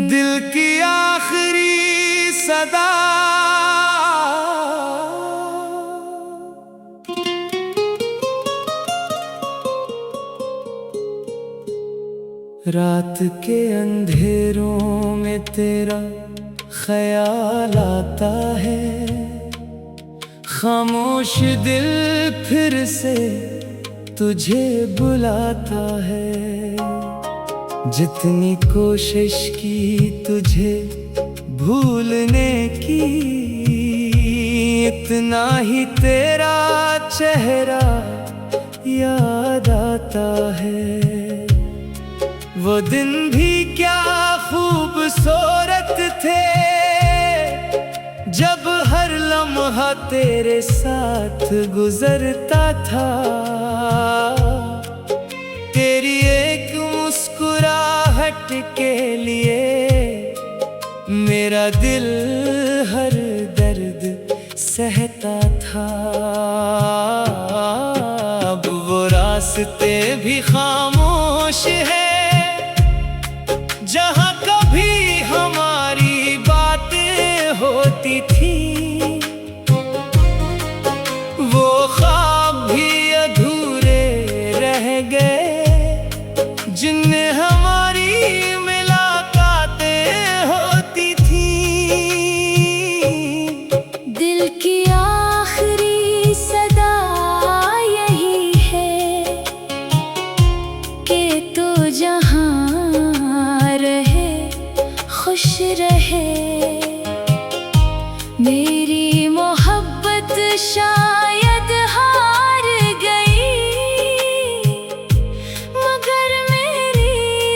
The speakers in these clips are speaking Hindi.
दिल की आखिरी सदा रात के अंधेरों में तेरा ख्याल आता है। खामोश दिल फिर से तुझे बुलाता है। जितनी कोशिश की तुझे भूलने की, इतना ही तेरा चेहरा याद आता है। वो दिन भी क्या खूबसूरत थे, जब हर लम्हा तेरे साथ गुजरता था। तेरी एक मुस्कुराहट के लिए मेरा दिल हर दर्द सहता था। अब वो रास्ते भी खामोश है, जहाँ कभी हमारी बातें होती थी। वो ख्वाब भी अधूरे रह गए, जिनमें हमारी मुलाकातें होती थी। दिल की आखिरी सदा यही है कि तू जहाँ रहे खुश रहे। मेरी मोहब्बत शायद हार गई, मगर मेरी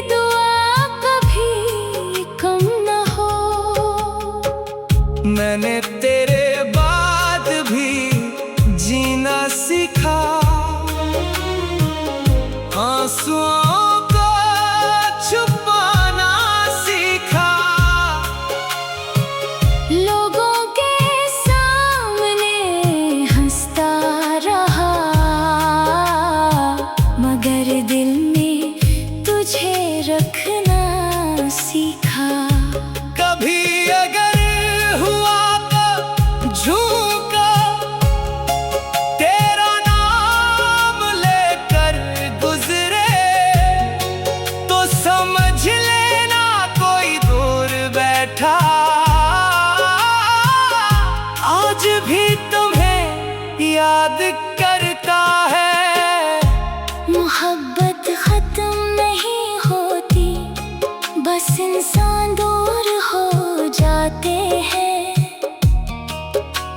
दुआ कभी कम न हो। मैंने तेरे बाद भी जीना सीखा, आंसुओं को छुपाना सीखा। लोगों के सामने हंसता रहा, मगर दिल में तुझे रखना सीखा। कभी अगर हुआ तो झूका, तेरा नाम लेकर गुजरे तो समझ लेना कोई दूर बैठा। आज भी तुम्हें याद करता है। मोहब्बत खत्म नहीं होती, बस इंसान दूर हो जाते हैं।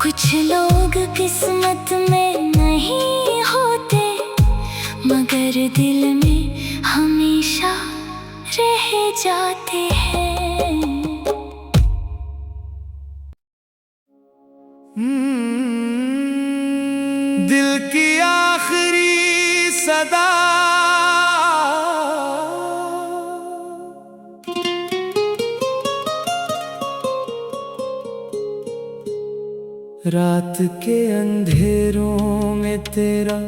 कुछ लोग किस्मत में नहीं होते, मगर दिल में हमेशा रह जाते हैं। दिल की आखिरी सदा रात के अंधेरों में तेरा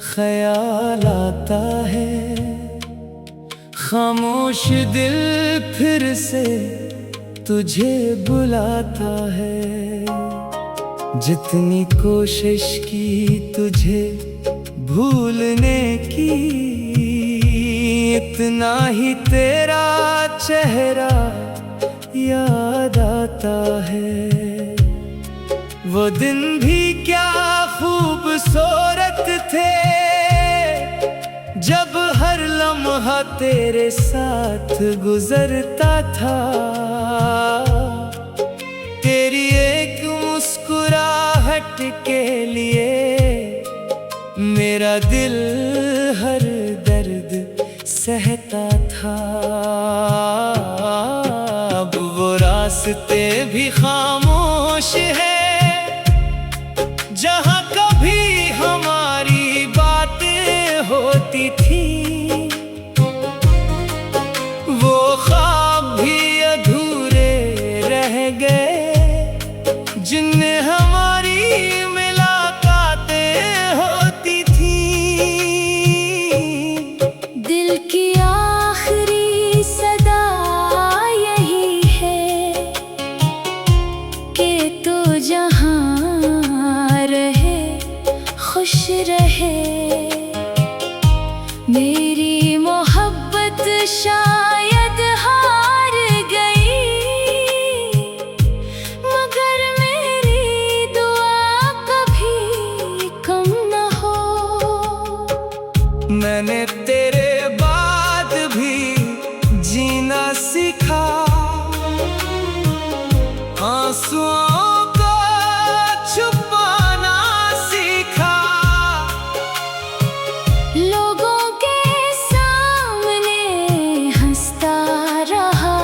ख्याल आता है। खामोश दिल फिर से तुझे बुलाता है। जितनी कोशिश की तुझे भूलने की, इतना ही तेरा चेहरा याद आता है। वो दिन भी क्या खूबसूरत थे, जब हर लम्हा तेरे साथ गुजरता था। तेरी एक मुस्कुराहट के लिए मेरा दिल हर दर्द सहता था। अब वो रास्ते भी खामोश है, जहाँ कभी हमारी बातें होती थी। वो ख्वाब भी अधूरे रह गए, जिनमें हमारी मुलाकातें होती थी। दिल की आखिरी मेरी मोहब्बत शायद हार गई, मगर मेरी दुआ कभी कम न हो। मैंने तेरे बाद भी जीना सीखा, आंसुओं को छुपाना सीखा। लोगों के सामने हंसता रहा,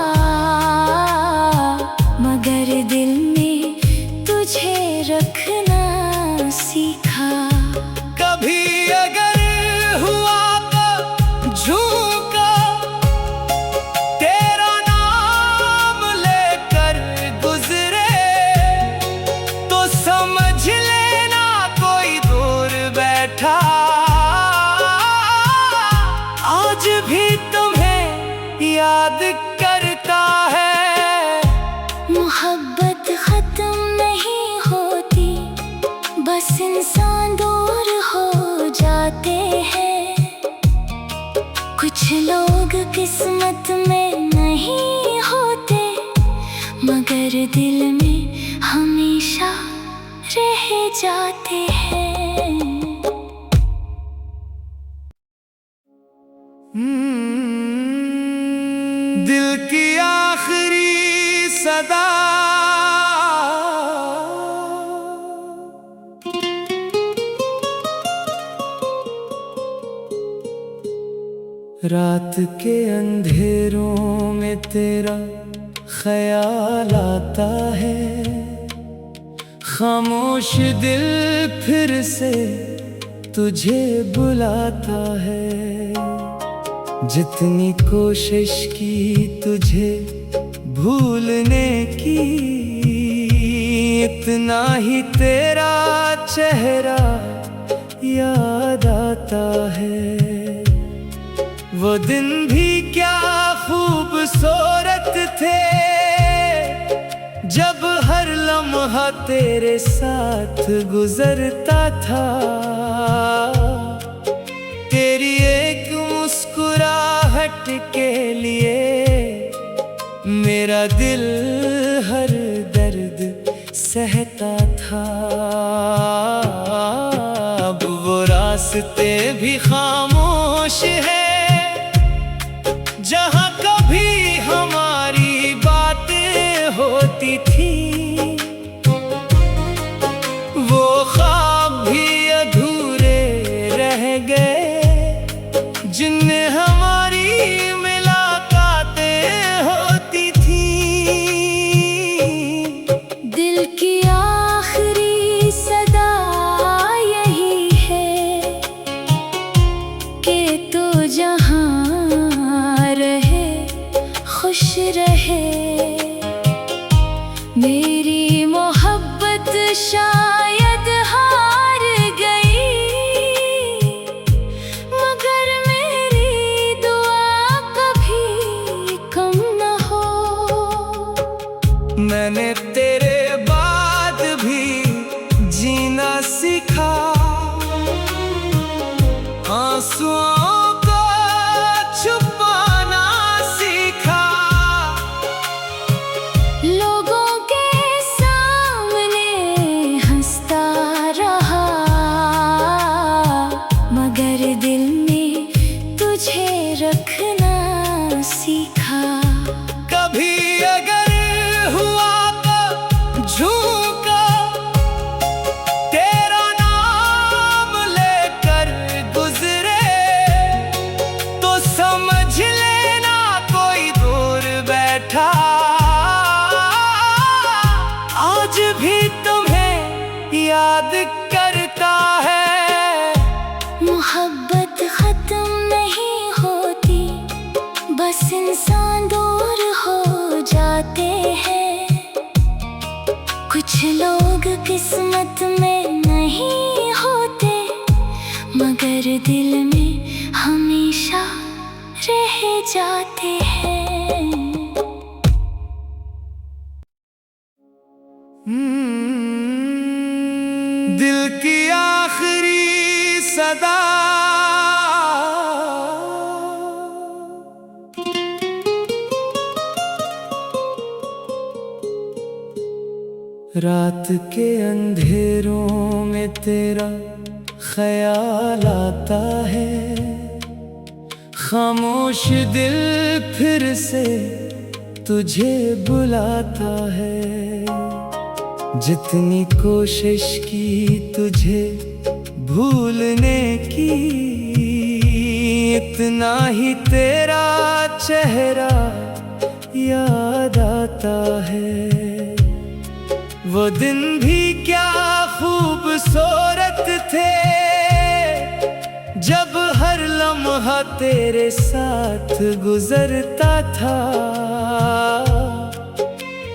मगर दिल में तुझे रखना सीखा। कभी अगर हुआ तो झूका, तेरा नाम लेकर गुजरे तो समझ लेना कोई दूर बैठा। आज भी तुम्हें याद करता है। मोहब्बत खत्म नहीं होती, बस इंसान दूर हो जाते हैं। कुछ लोग किस्मत में नहीं होते, मगर दिल में हमेशा रह जाते हैं। दिल की आखिरी सदा, रात के अंधेरों में तेरा ख्याल आता है। खामोश दिल फिर से तुझे बुलाता है। जितनी कोशिश की तुझे भूलने की, इतना ही तेरा चेहरा याद आता है। वो दिन भी क्या खूबसूरत थे, जब हर लम्हा तेरे साथ गुजरता था। तेरी एक मुस्कुराहट के लिए मेरा दिल हर दर्द सहता था। अब वो रास्ते भी खामोश है, जहाँ कभी हमारी बातें होती थी। वो ख्वाब भी अधूरे रह गए, जिनमें हमारी मुलाकातें होती थी। दिल की आखिरी सदा यही है कि तू जहाँ रहे खुश रहे। मेरी मोहब्बत शायद हार गई, मगर मेरी दुआ कभी कम न हो। मैंने तेरे बाद भी जीना सीखा, आंसुओं को छुपाना सीखा। लोगों के सामने हंसता रहा, मगर दिल में तुझे रखना सीखा। कभी अगर हुआ तो झूका, तेरा नाम लेकर गुजरे तो समझ लेना कोई दूर बैठा। आज भी तुम्हें याद करता है। मोहब्बत खत्म नहीं होती, बस इंसान दूर हो जाते हैं। कुछ लोग किस्मत में नहीं होते, मगर दिल में हमेशा रह जाते हैं। दिल की आखिरी सदा। रात के अंधेरों में तेरा ख्याल आता है, खामोश दिल फिर से तुझे बुलाता है। जितनी कोशिश की तुझे भूलने की, इतना ही तेरा चेहरा याद आता है। वो दिन भी क्या खूबसूरत थे, जब हर लम्हा तेरे साथ गुजरता था।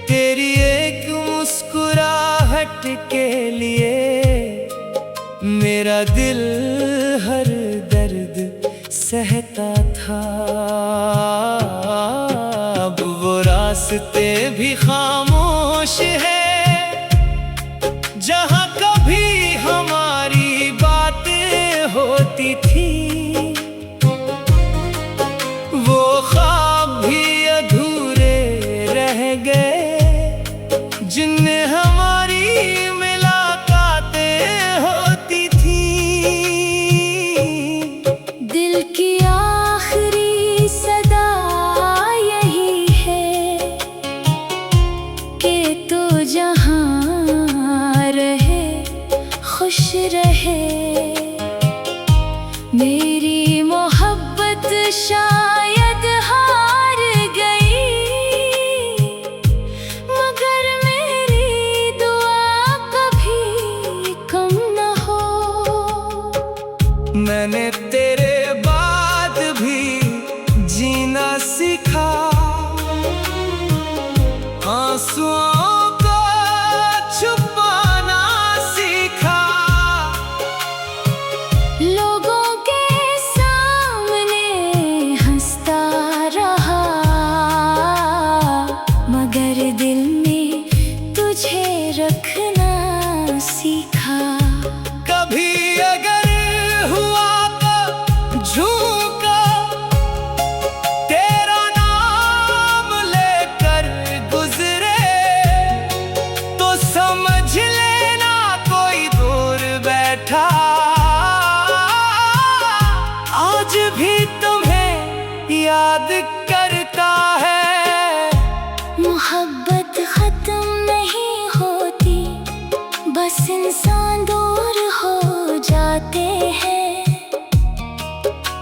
तेरी एक मुस्कुराहट के लिए मेरा दिल हर दर्द सहता था। अब वो रास्ते भी खामोश है, जहाँ कभी हमारी बातें होती थी। वो ख्वाब भी अधूरे रह गए, जिनमें हमारी मुलाकातें होती थी। दिल की आखिरी सदा यही है कि तू जहाँ खुश रहे। मेरी मोहब्बत शायद हार गई, मगर मेरी दुआ कभी कम न हो। मैंने तेरे बाद भी जीना सीखा, आंसुओं को छुपाना सीखा। लोगों के सामने हंसता रहा, मगर दिल में तुझे रखना सीखा। कभी अगर हुआ तो झूका, तेरा नाम लेकर गुजरे तो समझ लेना कोई दूर बैठा। आज भी तुम्हें याद करता है। मोहब्बत खत्म नहीं होती, बस इंसान दूर हो जाते हैं।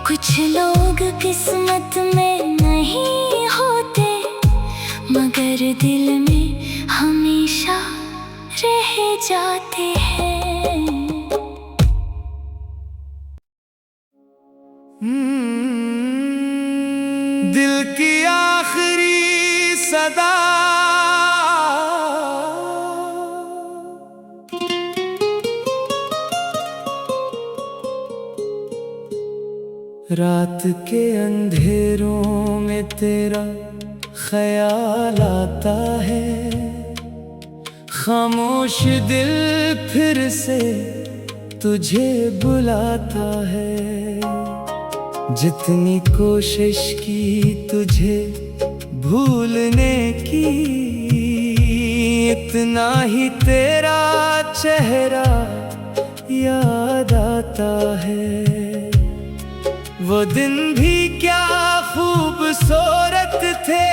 कुछ लोग किस्मत में नहीं होते, मगर दिल में हमेशा रह जाते हैं। दिल की आखिरी सदा रात के अंधेरों में तेरा ख्याल आता है, खामोश दिल फिर से तुझे बुलाता है। जितनी कोशिश की तुझे भूलने की, इतना ही तेरा चेहरा याद आता है। वो दिन भी क्या खूबसूरत थे,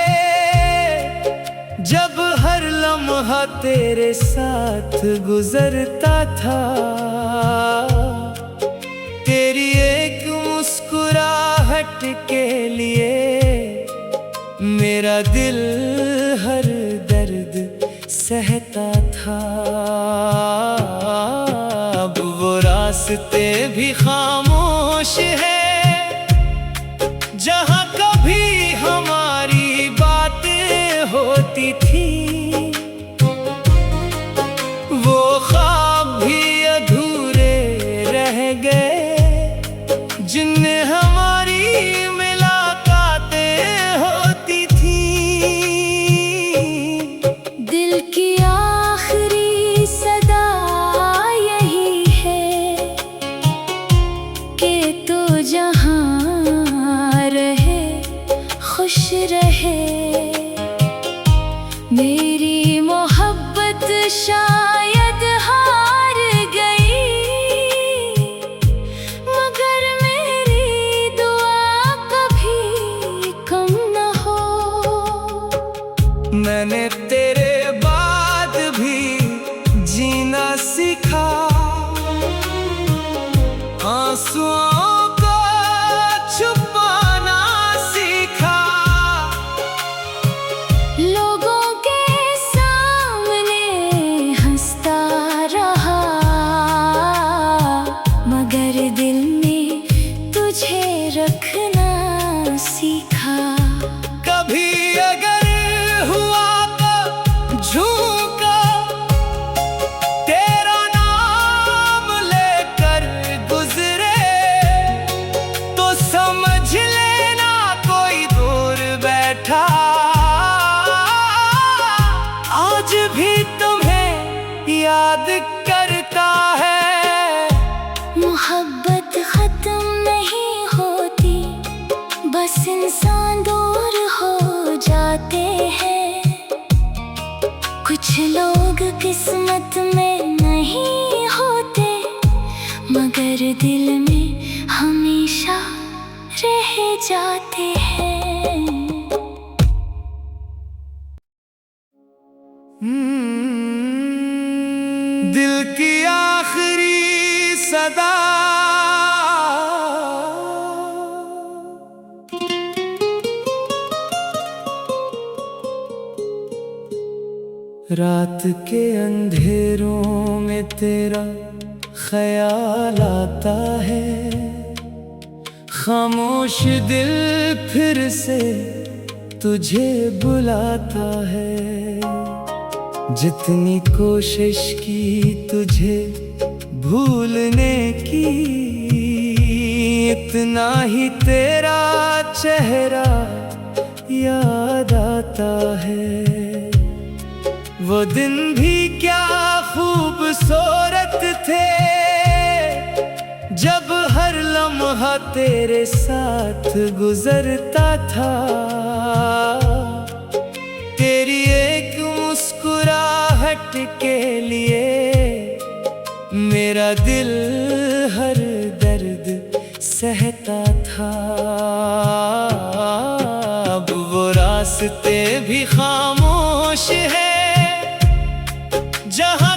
जब हर लम्हा तेरे साथ गुजरता था। तेरी एक मुस्कुराहट के लिए मेरा दिल हर दर्द सहता था। अब वो रास्ते भी खामोश है, जहाँ कभी हमारी बातें होती थी। वो ख्वाब भी अधूरे रह गए, जिनमें हमारी मुलाकातें होती थी। दिल की आखिरी सदा यही है कि तू जहाँ रहे मैंने तेरे बाद भी जीना सीखा। आंसुओं को छुपाना सीखा। लोगों के सामने हंसता रहा, मगर दिल में तुझे रखना सीखा। कभी अगर हुआ तो झूका, तेरा नाम लेकर गुजरे तो समझ लेना कोई दूर बैठा। आज भी तुम्हें याद करता है। मोहब्बत खत्म नहीं होती, बस इंसान दूर हो जाते हैं। कुछ लोग किस्मत में नहीं होते, मगर दिल में हमेशा रह जाते हैं। दिल की आखिरी सदा रात के अंधेरों में तेरा ख्याल आता है। खामोश दिल फिर से तुझे बुलाता है। जितनी कोशिश की तुझे भूलने की, इतना ही तेरा चेहरा याद आता है। वो दिन भी क्या खूबसूरत थे, जब हर लम्हा तेरे साथ गुजरता था। तेरी एक मुस्कुराहट के लिए मेरा दिल हर दर्द सहता था। अब वो रास्ते भी खामोश है जहाँ